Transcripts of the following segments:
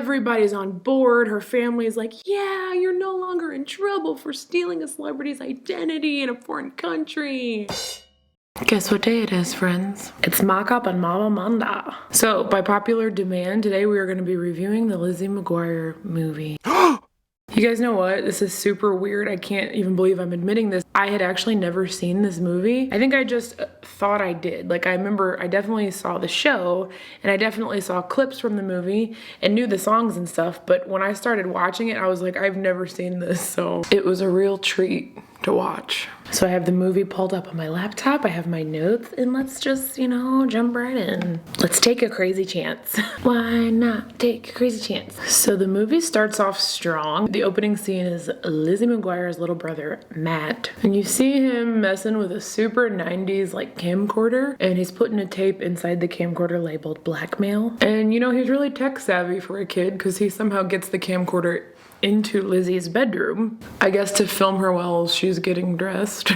everybody's on board. Her family is like, yeah, you're no longer in trouble for stealing a celebrity's identity in a foreign country. Guess what day it is, friends? It's mock-up on Mama Manda. So, by popular demand, today we are going to be reviewing the Lizzie McGuire movie. You guys know what? This is super weird. I can't even believe I'm admitting this. I had actually never seen this movie. I think I just thought I did. Like, I remember I definitely saw the show, and I definitely saw clips from the movie and knew the songs and stuff, but when I started watching it, I was like, I've never seen this, so it was a real treat to watch. So I have the movie pulled up on my laptop, I have my notes, and let's just, you know, jump right in. Let's take a crazy chance. Why not take a crazy chance? So the movie starts off strong. The opening scene is Lizzie McGuire's little brother, Matt. And you see him messing with a super 90s like camcorder, and he's putting a tape inside the camcorder labeled blackmail. And you know, he's really tech savvy for a kid because he somehow gets the camcorder into Lizzie's bedroom, I guess to film her while she's getting dressed.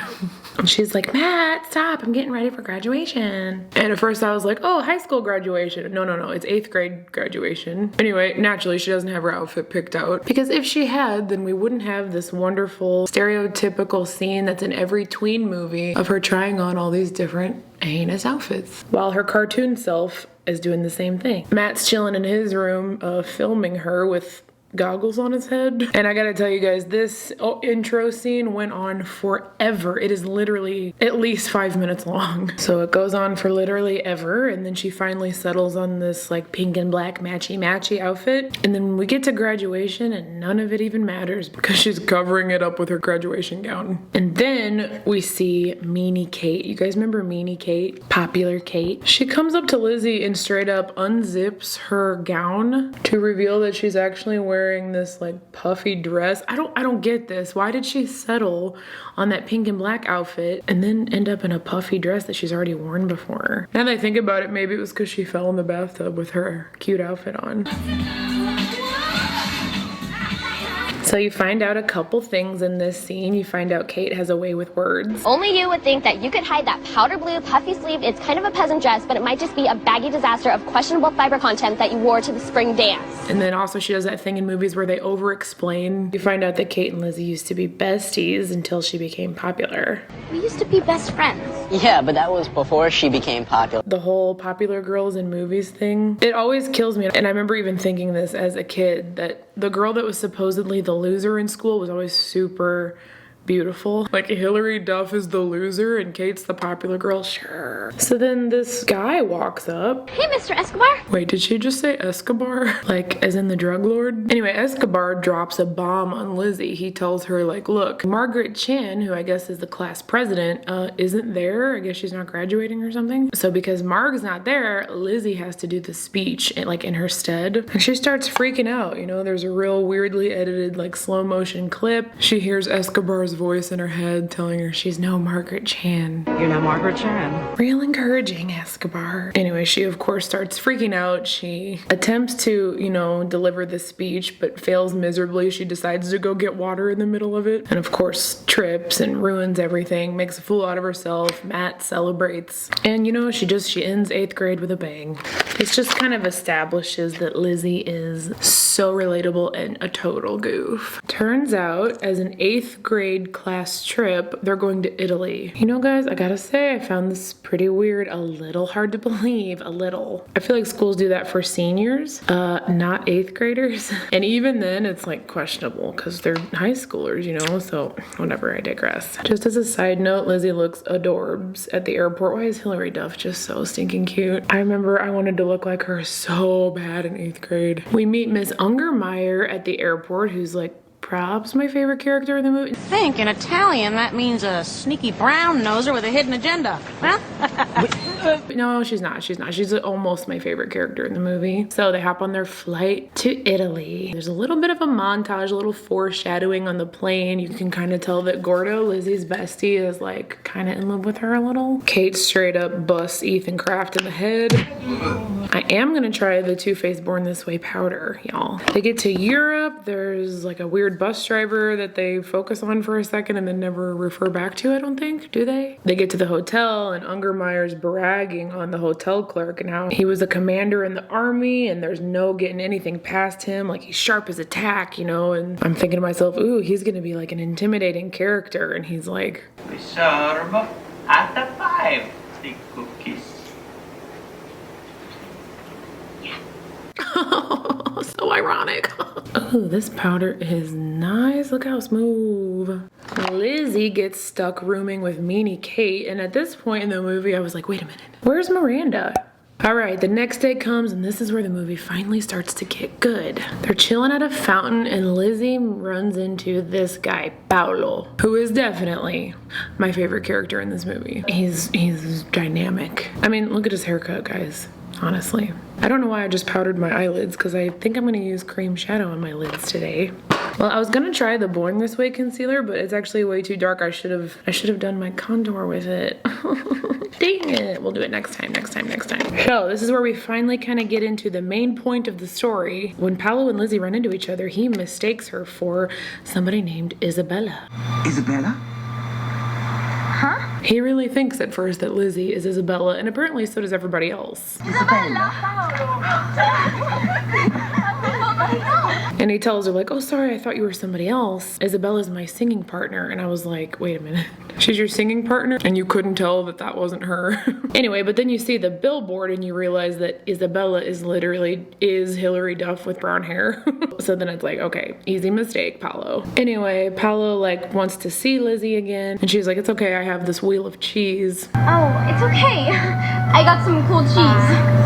And she's like, Matt, stop, I'm getting ready for graduation. And at first I was like, oh, high school graduation. No, it's 8th grade graduation. Anyway, naturally she doesn't have her outfit picked out, because if she had, then we wouldn't have this wonderful stereotypical scene that's in every tween movie of her trying on all these different heinous outfits, while her cartoon self is doing the same thing. Matt's chilling in his room, filming her with goggles on his head. And I gotta tell you guys, this intro scene went on forever. It is literally at least 5 minutes long. So it goes on for literally ever, and then she finally settles on this like pink and black matchy outfit. And then we get to graduation and none of it even matters because she's covering it up with her graduation gown. And then we see Meanie Kate. You guys remember Meanie Kate? Popular Kate. She comes up to Lizzie and straight up unzips her gown to reveal that she's actually wearing this like puffy dress. I don't get this. Why did she settle on that pink and black outfit and then end up in a puffy dress that she's already worn before? Now that I think about it, maybe it was because she fell in the bathtub with her cute outfit on. So you find out a couple things in this scene. You find out Kate has a way with words. Only you would think that you could hide that powder blue puffy sleeve. It's kind of a peasant dress, but it might just be a baggy disaster of questionable fiber content that you wore to the spring dance. And then also she does that thing in movies where they over-explain. You find out that Kate and Lizzie used to be besties until she became popular. We used to be best friends. Yeah, but that was before she became popular. The whole popular girls in movies thing, it always kills me. And I remember even thinking this as a kid, that the girl that was supposedly the loser in school was always super beautiful. Like Hilary Duff is the loser and Kate's the popular girl, sure. So then this guy walks up. Hey, Mr. Escobar. Wait, did she just say Escobar? Like as in the drug lord? Anyway, Escobar drops a bomb on Lizzie. He tells her like, look, Margaret Chan, who I guess is the class president, isn't there. I guess she's not graduating or something. So because Marg's not there, Lizzie has to do the speech like in her stead. And she starts freaking out. You know, there's a real weirdly edited like slow motion clip. She hears Escobar's voice in her head telling her she's no Margaret Chan. You're not Margaret Chan. Real encouraging, Escobar. Anyway, she of course starts freaking out. She attempts to, you know, deliver the speech, but fails miserably. She decides to go get water in the middle of it. And of course, trips and ruins everything, makes a fool out of herself. Matt celebrates. And you know, she ends 8th grade with a bang. It just kind of establishes that Lizzie is so relatable and a total goof. Turns out, as an 8th grade class trip, they're going to Italy. You know guys, I gotta say, I found this pretty weird, a little hard to believe, a little. I feel like schools do that for seniors, not 8th graders. And even then it's like questionable because they're high schoolers, you know, so whatever, I digress. Just as a side note, Lizzie looks adorbs at the airport. Why is Hilary Duff just so stinking cute? I remember I wanted to look like her so bad in 8th grade. We meet Miss Ungermeyer at the airport, who's like perhaps my favorite character in the movie. I think in Italian that means a sneaky brown noser with a hidden agenda. Huh? No, she's not. She's almost my favorite character in the movie. So they hop on their flight to Italy. There's a little bit of a montage, a little foreshadowing on the plane. You can kind of tell that Gordo, Lizzie's bestie, is like kind of in love with her a little. Kate straight up busts Ethan Kraft in the head. I am gonna try the Too Faced Born This Way powder, y'all. They get to Europe. There's like a weird bus driver that they focus on for a second and then never refer back to, I don't think. Do they? They get to the hotel and Ungermeyer's barrage ragging on the hotel clerk and how he was a commander in the army and there's no getting anything past him. Like, he's sharp as a tack, you know? And I'm thinking to myself, ooh, he's gonna be like an intimidating character. And he's like, We serve at the 5 the cookies. so ironic. Oh, this powder is nice. Look how smooth. Lizzie gets stuck rooming with meanie Kate, and at this point in the movie, I was like, wait a minute, where's Miranda? All right, the next day comes, and this is where the movie finally starts to get good. They're chilling at a fountain, and Lizzie runs into this guy, Paolo, who is definitely my favorite character in this movie. He's dynamic. I mean, look at his haircut, guys. Honestly, I don't know why I just powdered my eyelids, because I think I'm gonna use cream shadow on my lids today. Well, I was gonna try the Born This Way concealer, but it's actually way too dark. I should have done my contour with it. Dang it. We'll do it next time. So this is where we finally kind of get into the main point of the story. When Paolo and Lizzie run into each other, he mistakes her for somebody named Isabella. Isabella? Huh? He really thinks at first that Lizzie is Isabella, and apparently so does everybody else. Isabella? And he tells her like, oh, sorry, I thought you were somebody else. Isabella's my singing partner. And I was like, wait a minute. She's your singing partner? And you couldn't tell that that wasn't her. Anyway, but then you see the billboard and you realize that Isabella is Hillary Duff with brown hair. So then it's like, okay, easy mistake, Paolo. Anyway, Paolo like wants to see Lizzie again. And she's like, it's okay, I have this wheel of cheese. Oh, it's okay. I got some cool cheese.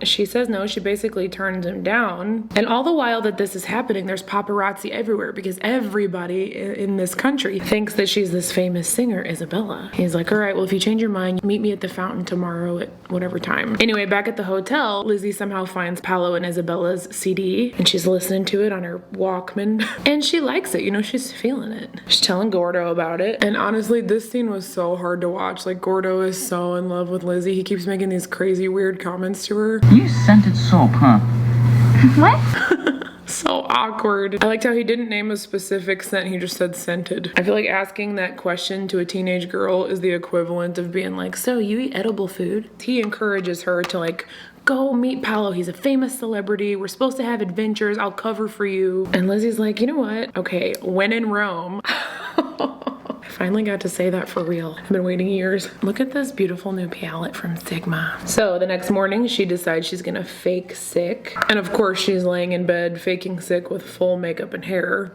She says no, she basically turns him down. And all the while that this is happening, there's paparazzi everywhere because everybody in this country thinks that she's this famous singer, Isabella. He's like, all right, well, if you change your mind, meet me at the fountain tomorrow at whatever time. Anyway, back at the hotel, Lizzie somehow finds Paolo and Isabella's CD and she's listening to it on her Walkman. And she likes it, you know, she's feeling it. She's telling Gordo about it. And honestly, this scene was so hard to watch. Like, Gordo is so in love with Lizzie. He keeps making these crazy, weird comments to her. You scented soap, huh? What? So awkward. I liked how he didn't name a specific scent, he just said scented. I feel like asking that question to a teenage girl is the equivalent of being like, so you eat edible food? He encourages her to like, go meet Paolo, he's a famous celebrity, we're supposed to have adventures, I'll cover for you. And Lizzie's like, you know what? Okay, when in Rome. I finally got to say that for real. I've been waiting years. Look at this beautiful new palette from Sigma. So the next morning she decides she's gonna fake sick. And of course she's laying in bed faking sick with full makeup and hair.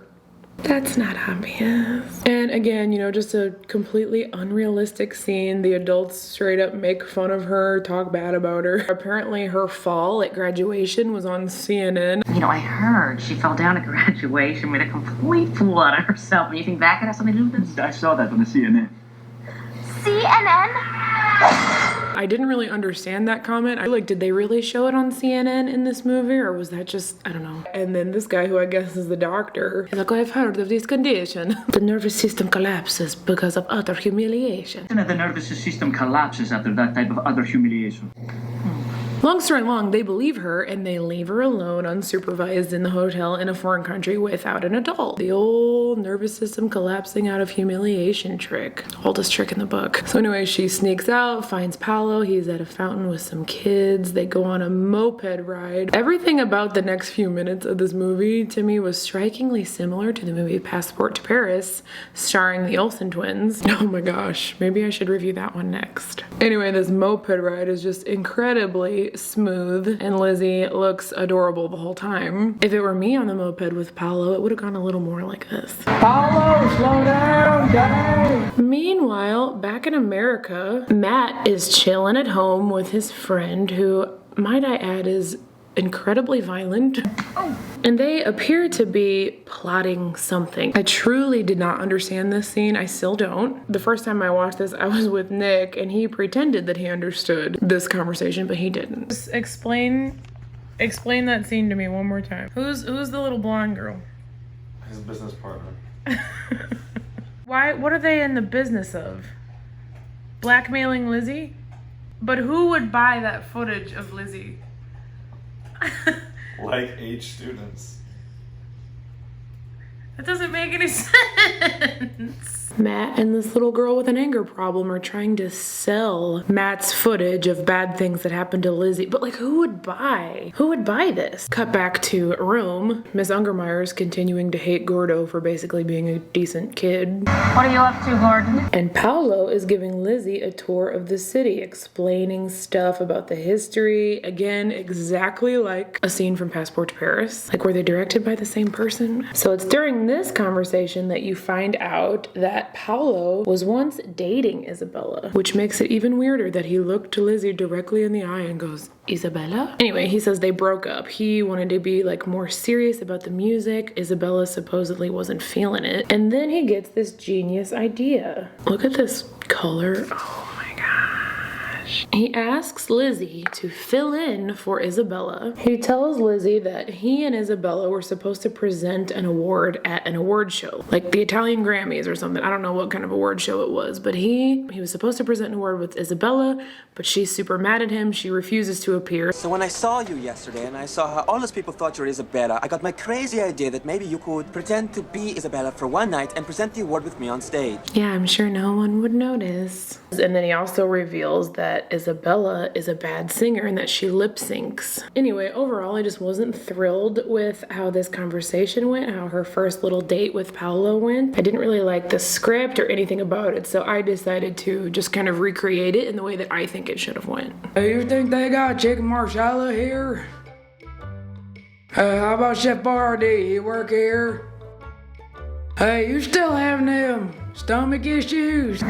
That's not obvious. And again, you know, just a completely unrealistic scene. The adults straight up make fun of her, talk bad about her. Apparently her fall at graduation was on CNN. You know, I heard she fell down at graduation, made a complete fool out of herself. And you think that could have something to do with this? I saw that on the CNN. CNN? I didn't really understand that comment. I like, did they really show it on CNN in this movie, or was that just, I don't know. And then this guy, who I guess is the doctor, he's like, I've heard of this condition. The nervous system collapses because of utter humiliation. The nervous system collapses after that type of utter humiliation. Long story long, they believe her and they leave her alone unsupervised in the hotel in a foreign country without an adult. The old nervous system collapsing out of humiliation trick. Oldest trick in the book. So anyway, she sneaks out, finds Paolo. He's at a fountain with some kids. They go on a moped ride. Everything about the next few minutes of this movie to me was strikingly similar to the movie Passport to Paris, starring the Olsen twins. Oh my gosh, maybe I should review that one next. Anyway, this moped ride is just incredibly smooth and Lizzie looks adorable the whole time. If it were me on the moped with Paolo, it would have gone a little more like this. Paolo, slow down, guys! Meanwhile, back in America, Matt is chilling at home with his friend who, might I add, is incredibly violent. And they appear to be plotting something. I truly did not understand this scene. I still don't. The first time I watched this, I was with Nick and he pretended that he understood this conversation, but he didn't. Just explain that scene to me one more time. Who's the little blonde girl? His business partner. What are they in the business of? Blackmailing Lizzie? But who would buy that footage of Lizzie? Like H students. That doesn't make any sense. Matt and this little girl with an anger problem are trying to sell Matt's footage of bad things that happened to Lizzie. But like, who would buy this? Cut back to Rome. Miss Ungermeyer's continuing to hate Gordo for basically being a decent kid. What are you up to, Gordon? And Paolo is giving Lizzie a tour of the city, explaining stuff about the history. Again, exactly like a scene from Passport to Paris. Like, were they directed by the same person? So it's during this conversation that you find out that Paolo was once dating Isabella, which makes it even weirder that he looked Lizzie directly in the eye and goes, Isabella? Anyway, he says they broke up. He wanted to be like more serious about the music. Isabella supposedly wasn't feeling it. And then he gets this genius idea. Look at this color. Oh my gosh. He asks Lizzie to fill in for Isabella. He tells Lizzie that he and Isabella were supposed to present an award at an award show, like the Italian Grammys or something. I don't know what kind of award show it was, but he was supposed to present an award with Isabella, but she's super mad at him. She refuses to appear. So when I saw you yesterday and I saw how all those people thought you were Isabella, I got my crazy idea that maybe you could pretend to be Isabella for one night and present the award with me on stage. Yeah, I'm sure no one would notice. And then he also reveals that Isabella is a bad singer and that she lip syncs. Anyway, overall, I just wasn't thrilled with how this conversation went, how her first little date with Paolo went. I didn't really like the script or anything about it, so I decided to just kind of recreate it in the way that I think it should have went. Hey, you think they got chicken marsala here? How about Chef Bardi? You work here? Hey, you still having them stomach issues?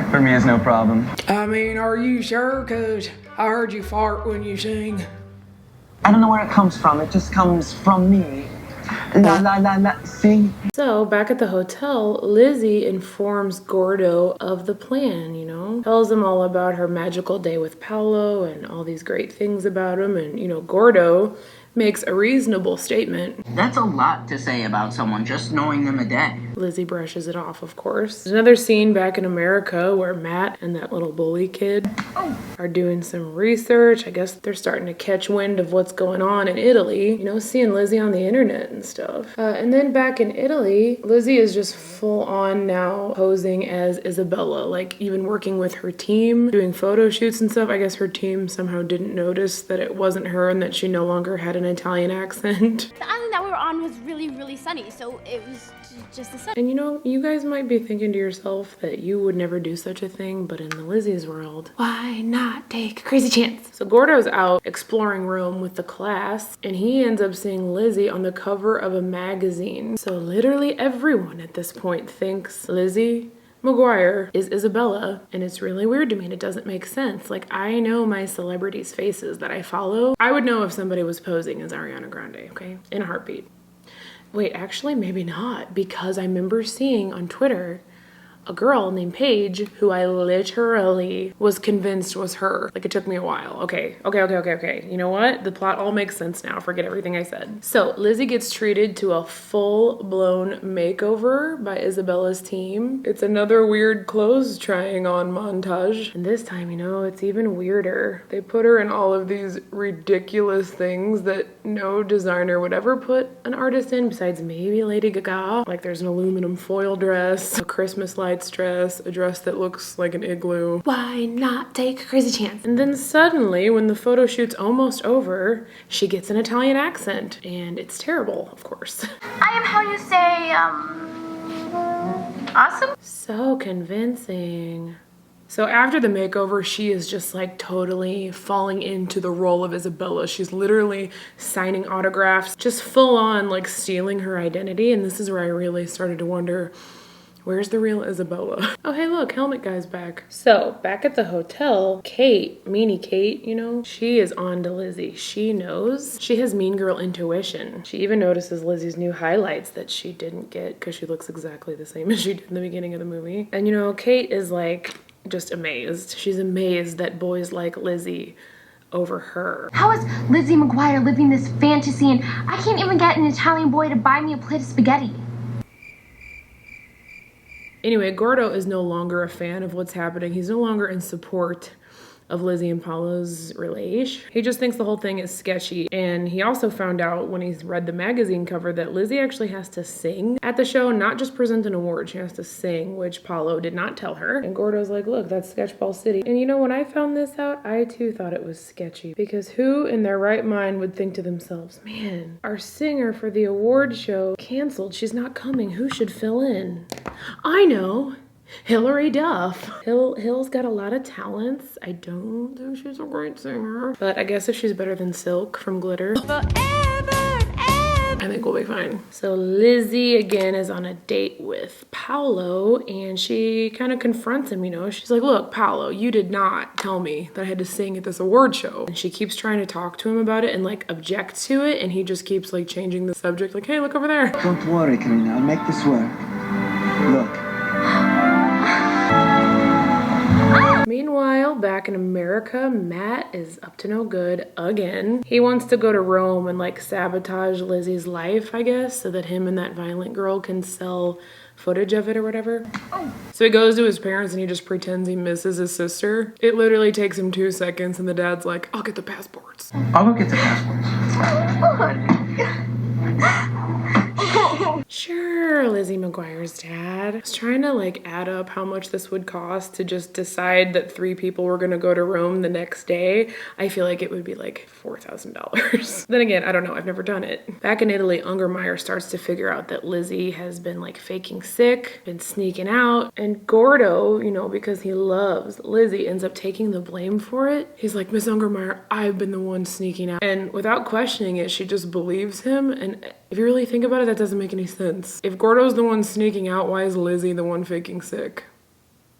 For me, it's no problem. I mean, are you sure? 'Cause I heard you fart when you sing. I don't know where it comes from. It just comes from me. La la la la, sing. So back at the hotel, Lizzie informs Gordo of the plan, you know? Tells him all about her magical day with Paolo and all these great things about him. And, you know, Gordo makes a reasonable statement. That's a lot to say about someone just knowing them a day. Lizzie brushes it off, of course. There's another scene back in America where Matt and that little bully kid are doing some research. I guess they're starting to catch wind of what's going on in Italy. You know, seeing Lizzie on the internet and stuff. And then back in Italy, Lizzie is just full on now posing as Isabella, like even working with her team, doing photo shoots and stuff. I guess her team somehow didn't notice that it wasn't her and that she no longer had an Italian accent. The island that we were on was really, really sunny, so it was just the sun. And you know, you guys might be thinking to yourself that you would never do such a thing, but in the Lizzie's world, why not take a crazy chance? So Gordo's out exploring Rome with the class, and he ends up seeing Lizzie on the cover of a magazine. So literally everyone at this point thinks Lizzie McGuire is Isabella, and it's really weird to me and it doesn't make sense. Like, I know my celebrities' faces that I follow. I would know if somebody was posing as Ariana Grande, okay? In a heartbeat. Wait, actually, maybe not, because I remember seeing on Twitter a girl named Paige who I literally was convinced was her. Like, it took me a while. Okay. You know what? The plot all makes sense now. Forget everything I said. So Lizzie gets treated to a full-blown makeover by Isabella's team. It's another weird clothes trying on montage. And this time, you know, it's even weirder. They put her in all of these ridiculous things that no designer would ever put an artist in besides maybe Lady Gaga. Like, there's an aluminum foil dress, a Christmas light dress, a dress that looks like an igloo. Why not take a crazy chance? And then suddenly, when the photo shoot's almost over, she gets an Italian accent, and it's terrible, of course. I am how you say, awesome? So convincing. So after the makeover, she is just like totally falling into the role of Isabella. She's literally signing autographs, just full on like stealing her identity. And this is where I really started to wonder, where's the real Isabella? Oh, hey, look, Helmet Guy's back. So, back at the hotel, Kate, Meanie Kate, you know, she is on to Lizzie. She knows. She has mean girl intuition. She even notices Lizzie's new highlights that she didn't get because she looks exactly the same as she did in the beginning of the movie. And, you know, Kate is like just amazed. She's amazed that boys like Lizzie over her. How is Lizzie McGuire living this fantasy and I can't even get an Italian boy to buy me a plate of spaghetti? Anyway, Gordo is no longer a fan of what's happening. He's no longer in support of Lizzie and Paolo's relation. He just thinks the whole thing is sketchy. And he also found out when he's read the magazine cover that Lizzie actually has to sing at the show, not just present an award. She has to sing, which Paolo did not tell her. And Gordo's like, look, that's Sketchball City. And you know, when I found this out, I too thought it was sketchy, because who in their right mind would think to themselves, man, our singer for the award show canceled. She's not coming. Who should fill in? I know. Hilary Duff. Hill's got a lot of talents. I don't think she's a great singer, but I guess if she's better than Silk from Glitter, I think we'll be fine. So Lizzie again is on a date with Paolo, and she kind of confronts him, you know. She's like, look, Paolo, you did not tell me that I had to sing at this award show. And she keeps trying to talk to him about it and like object to it, and he just keeps like changing the subject, like, hey, look over there. Don't worry, Karina, I'll make this work. Look. Meanwhile, back in America, Matt is up to no good again. He wants to go to Rome and like sabotage Lizzie's life, I guess, so that him and that violent girl can sell footage of it or whatever. So he goes to his parents and he just pretends he misses his sister. It literally takes him 2 seconds and the dad's like, I'll get the passports. I'll go get the passports. Sure, Lizzie McGuire's dad. I was trying to like add up how much this would cost to just decide that 3 people were gonna go to Rome the next day. I feel like it would be like $4,000. Then again, I don't know, I've never done it. Back in Italy, Ungermeyer starts to figure out that Lizzie has been like faking sick, been sneaking out, and Gordo, you know, because he loves Lizzie, ends up taking the blame for it. He's like, Miss Ungermeyer, I've been the one sneaking out. And without questioning it, she just believes him. And if you really think about it, that doesn't make any sense. If Gordo's the one sneaking out, why is Lizzie the one faking sick?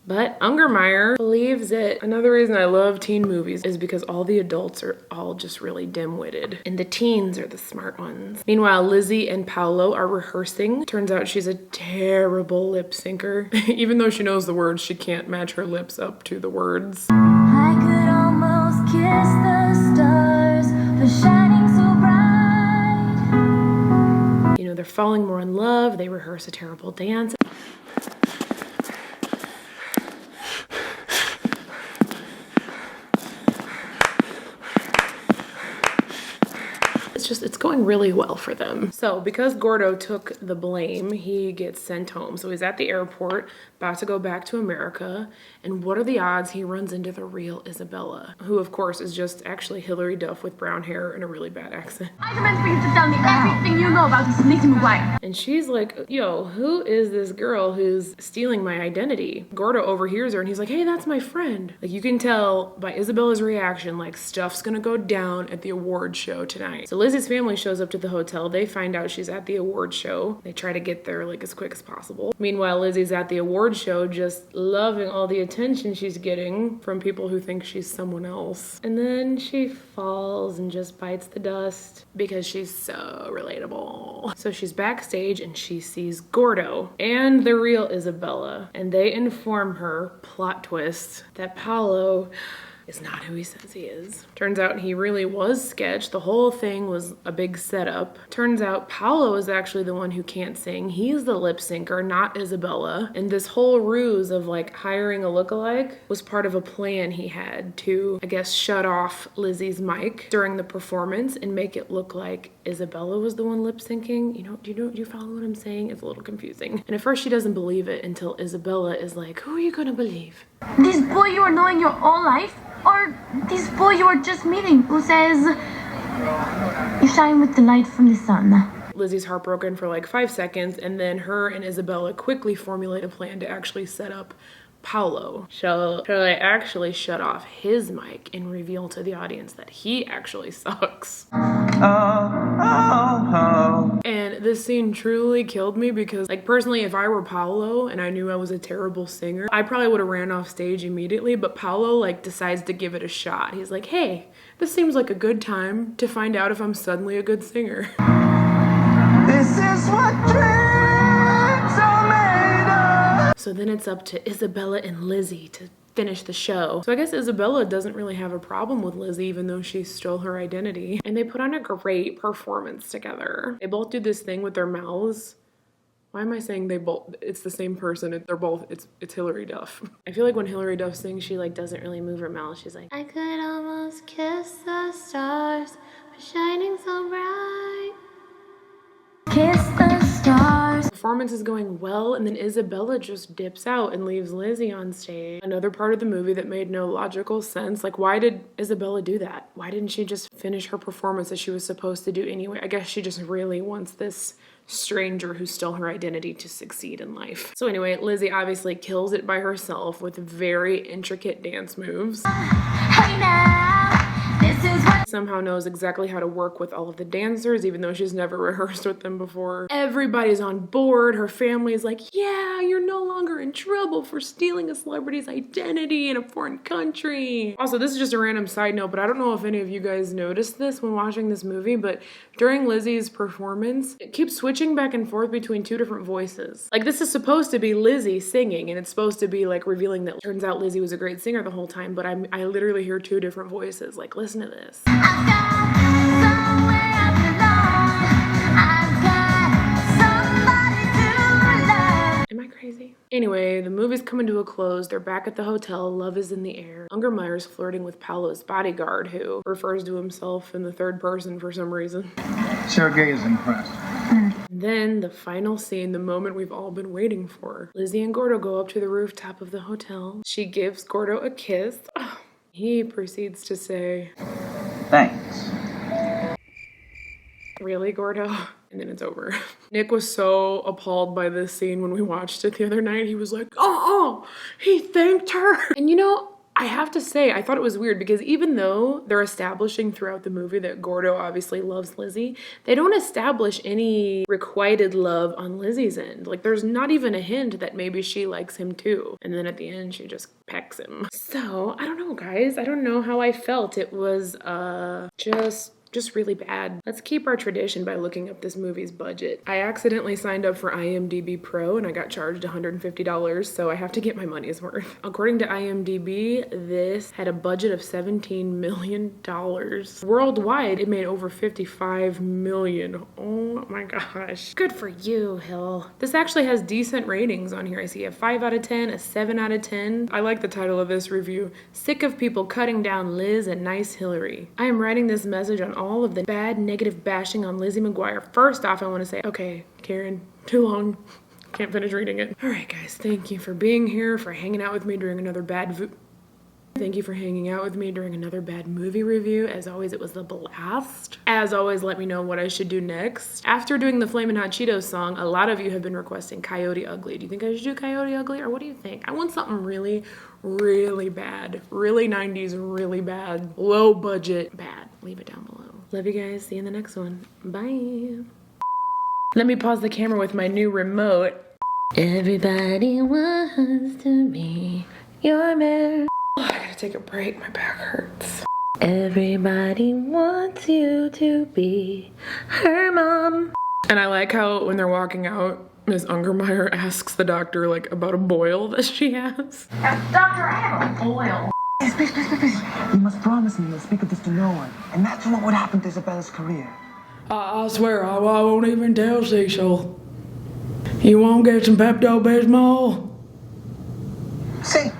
But Ungermeyer believes it. Another reason I love teen movies is because all the adults are all just really dim-witted, and the teens are the smart ones. Meanwhile, Lizzie and Paolo are rehearsing. Turns out she's a terrible lip syncer. Even though she knows the words, she can't match her lips up to the words. I could almost kiss the stars for shining so bright. You know, they're falling more in love. They rehearse a terrible dance. It's going really well for them. So because Gordo took the blame, he gets sent home. So he's at the airport, about to go back to America. And what are the odds he runs into the real Isabella, who of course is just actually Hilary Duff with brown hair and a really bad accent. I demand for you to tell me everything you know about this Lizzie McGuire. And she's like, yo, who is this girl who's stealing my identity? Gordo overhears her and he's like, hey, that's my friend. Like, you can tell by Isabella's reaction, like, stuff's gonna go down at the award show tonight. So Lizzie's family shows up to the hotel. They find out she's at the award show. They try to get there like as quick as possible. Meanwhile, Lizzie's at the award show just loving all the attention she's getting from people who think she's someone else. And then she falls and just bites the dust because she's so relatable. So she's backstage and she sees Gordo and the real Isabella, and they inform her, plot twist, that Paolo is not who he says he is. Turns out he really was sketch. The whole thing was a big setup. Turns out Paolo is actually the one who can't sing. He's the lip syncer, not Isabella. And this whole ruse of like hiring a lookalike was part of a plan he had to, I guess, shut off Lizzie's mic during the performance and make it look like Isabella was the one lip syncing. Do you follow what I'm saying? It's a little confusing. And at first she doesn't believe it until Isabella is like, who are you gonna believe? This boy you are knowing your whole life? Or this boy you are just meeting who says, you shine with the light from the sun. Lizzie's heartbroken for like 5 seconds, and then her and Isabella quickly formulate a plan to actually set up Paolo. So they actually shut off his mic and reveal to the audience that he actually sucks. And this scene truly killed me because, like, personally, if I were Paolo and I knew I was a terrible singer, I probably would have ran off stage immediately, but Paolo, like, decides to give it a shot. He's like, hey, this seems like a good time to find out if I'm suddenly a good singer. This is what dreams are made of. So then it's up to Isabella and Lizzie to finish the show. So I guess Isabella doesn't really have a problem with Lizzie, even though she stole her identity. And they put on a great performance together. They both do this thing with their mouths. Why am I saying they both, it's the same person, they're both, it's Hilary Duff. I feel like when Hilary Duff sings, she like doesn't really move her mouth. She's like, I could almost kiss the stars for shining so bright. Kiss the stars. Performance is going well, and then Isabella just dips out and leaves Lizzie on stage. Another part of the movie that made no logical sense. Like, why did Isabella do that? Why didn't she just finish her performance as she was supposed to do anyway? I guess she just really wants this stranger who stole her identity to succeed in life. So anyway, Lizzie obviously kills it by herself with very intricate dance moves. Hey now, this is what. Somehow knows exactly how to work with all of the dancers, even though she's never rehearsed with them before. Everybody's on board. Her family is like, yeah, you're no longer in trouble for stealing a celebrity's identity in a foreign country. Also, this is just a random side note, but I don't know if any of you guys noticed this when watching this movie, but during Lizzie's performance, it keeps switching back and forth between two different voices. Like, this is supposed to be Lizzie singing, and it's supposed to be like revealing that turns out Lizzie was a great singer the whole time, but I literally hear two different voices. Like, listen to this. Am I crazy? Anyway, the movie's coming to a close. They're back at the hotel. Love is in the air. Ungermeyer's flirting with Paolo's bodyguard, who refers to himself in the third person for some reason. Sergei is impressed. Then the final scene, the moment we've all been waiting for. Lizzie and Gordo go up to the rooftop of the hotel. She gives Gordo a kiss. Oh, he proceeds to say, Thanks. Really, Gordo? And then it's over. Nick was so appalled by this scene when we watched it the other night. He was like, oh, he thanked her. And you know, I have to say, I thought it was weird because even though they're establishing throughout the movie that Gordo obviously loves Lizzie, they don't establish any requited love on Lizzie's end. Like, there's not even a hint that maybe she likes him too. And then at the end, she just pecks him. So, I don't know, guys. I don't know how I felt. It was, just really bad. Let's keep our tradition by looking up this movie's budget. I accidentally signed up for IMDb Pro and I got charged $150, so I have to get my money's worth. According to IMDb, this had a budget of $17 million. Worldwide, it made over $55 million. Oh my gosh. Good for you, Hill. This actually has decent ratings on here. I see a 5 out of 10, a 7 out of 10. I like the title of this review. Sick of people cutting down Liz and nice Hillary. I am writing this message on all of the bad negative bashing on Lizzie McGuire. First off, I want to say, okay, Karen, too long. Can't finish reading it. All right, guys, thank you for being here, for hanging out with me during another bad Thank you for hanging out with me during another bad movie review. As always, it was a blast. As always, let me know what I should do next. After doing the Flamin' Hot Cheetos song, a lot of you have been requesting Coyote Ugly. Do you think I should do Coyote Ugly, or what do you think? I want something really, really bad. Really 90s, really bad. Low budget, bad. Leave it down below. Love you guys. See you in the next one. Bye. Let me pause the camera with my new remote. Everybody wants to be your man. I gotta take a break, my back hurts. Everybody wants you to be her mom. And I like how when they're walking out, Ms. Ungermeyer asks the doctor like about a boil that she has. Doctor, I have a boil. Please. You must promise me you'll speak of this to no one. Imagine what would happen to Isabella's career. I swear I won't even tell Cecil. You won't get some Pepto-Bismol? See?